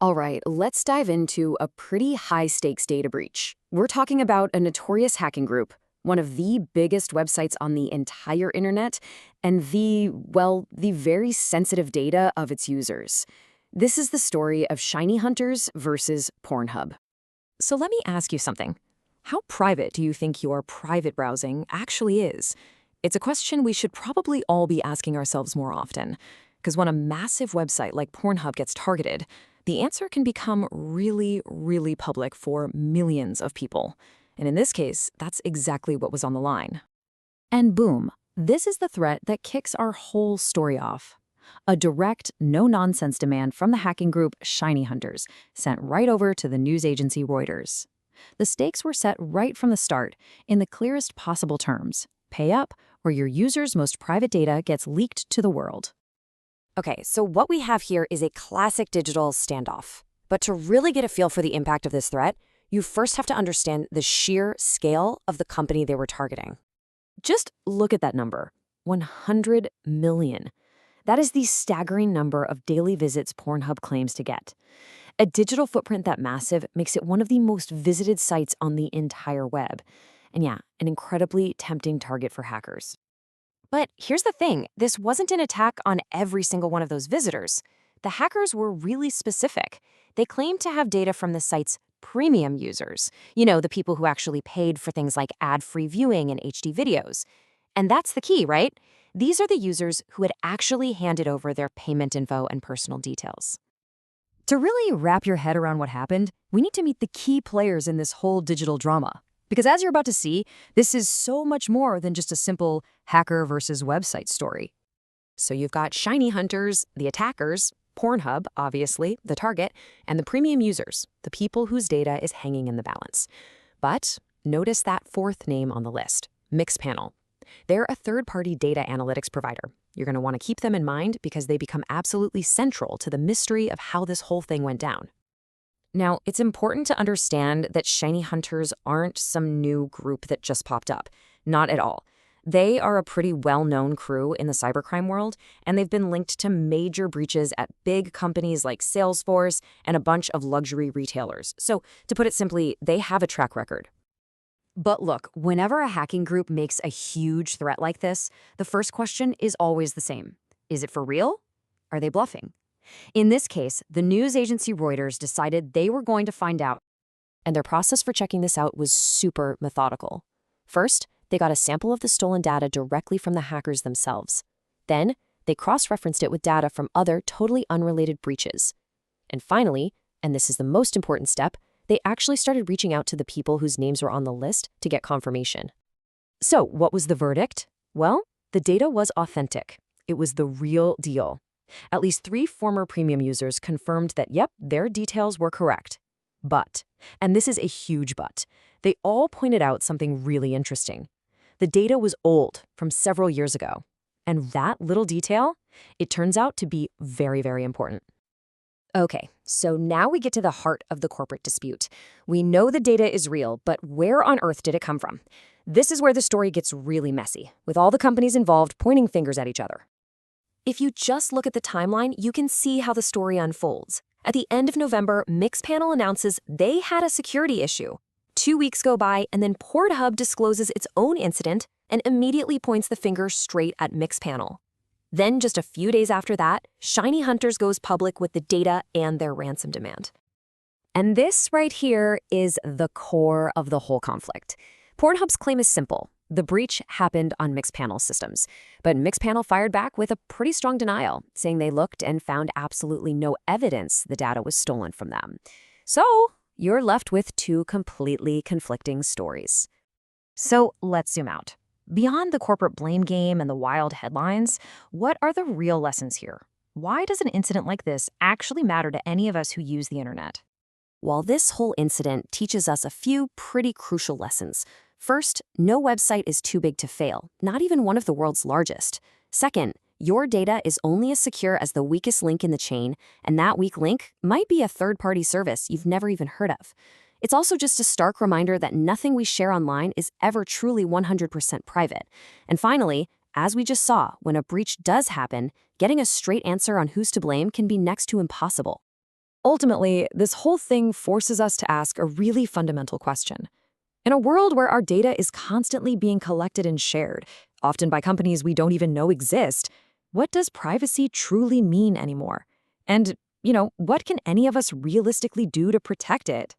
All right, let's dive into a pretty high-stakes data breach. We're talking about a notorious hacking group, one of the biggest websites on the entire internet, and the very sensitive data of its users. This is the story of ShinyHunters versus Pornhub. So let me ask you something. How private do you think your private browsing actually is? It's a question we should probably all be asking ourselves more often. Because when a massive website like Pornhub gets targeted, the answer can become really, really public for millions of people. And in this case, that's exactly what was on the line. And boom, this is the threat that kicks our whole story off. A direct, no-nonsense demand from the hacking group ShinyHunters, sent right over to the news agency Reuters. The stakes were set right from the start, in the clearest possible terms. Pay up, or your user's most private data gets leaked to the world. Okay, so what we have here is a classic digital standoff. But to really get a feel for the impact of this threat, you first have to understand the sheer scale of the company they were targeting. Just look at that number, 100 million. That is the staggering number of daily visits Pornhub claims to get. A digital footprint that massive makes it one of the most visited sites on the entire web. And yeah, an incredibly tempting target for hackers. But here's the thing, this wasn't an attack on every single one of those visitors. The hackers were really specific. They claimed to have data from the site's premium users, the people who actually paid for things like ad-free viewing and HD videos. And that's the key, right? These are the users who had actually handed over their payment info and personal details. To really wrap your head around what happened, we need to meet the key players in this whole digital drama. Because as you're about to see, this is so much more than just a simple hacker versus website story. So you've got ShinyHunters, the attackers, Pornhub, obviously, the target, and the premium users, the people whose data is hanging in the balance. But notice that fourth name on the list, Mixpanel. They're a third-party data analytics provider. You're going to want to keep them in mind because they become absolutely central to the mystery of how this whole thing went down. Now, it's important to understand that ShinyHunters aren't some new group that just popped up. Not at all. They are a pretty well-known crew in the cybercrime world, and they've been linked to major breaches at big companies like Salesforce and a bunch of luxury retailers. So, to put it simply, they have a track record. But look, whenever a hacking group makes a huge threat like this, the first question is always the same. Is it for real? Are they bluffing? In this case, the news agency Reuters decided they were going to find out. And their process for checking this out was super methodical. First, they got a sample of the stolen data directly from the hackers themselves. Then, they cross-referenced it with data from other totally unrelated breaches. And finally, and this is the most important step, they actually started reaching out to the people whose names were on the list to get confirmation. So, what was the verdict? Well, the data was authentic. It was the real deal. At least 3 former premium users confirmed that, yep, their details were correct. But, and this is a huge but, they all pointed out something really interesting. The data was old, from several years ago. And that little detail, it turns out to be very, very important. Okay, so now we get to the heart of the corporate dispute. We know the data is real, but where on earth did it come from? This is where the story gets really messy, with all the companies involved pointing fingers at each other. If you just look at the timeline, you can see how the story unfolds. At the end of November, Mixpanel announces they had a security issue. 2 weeks go by, and then Pornhub discloses its own incident and immediately points the finger straight at Mixpanel. Then, just a few days after that, ShinyHunters goes public with the data and their ransom demand. And this right here is the core of the whole conflict. Pornhub's claim is simple. The breach happened on Mixpanel systems, but Mixpanel fired back with a pretty strong denial, saying they looked and found absolutely no evidence the data was stolen from them. So, you're left with 2 completely conflicting stories. So, let's zoom out. Beyond the corporate blame game and the wild headlines, what are the real lessons here? Why does an incident like this actually matter to any of us who use the internet? While this whole incident teaches us a few pretty crucial lessons. First, no website is too big to fail, not even one of the world's largest. Second, your data is only as secure as the weakest link in the chain, and that weak link might be a third-party service you've never even heard of. It's also just a stark reminder that nothing we share online is ever truly 100% private. And finally, as we just saw, when a breach does happen, getting a straight answer on who's to blame can be next to impossible. Ultimately, this whole thing forces us to ask a really fundamental question. In a world where our data is constantly being collected and shared, often by companies we don't even know exist, what does privacy truly mean anymore? And, what can any of us realistically do to protect it?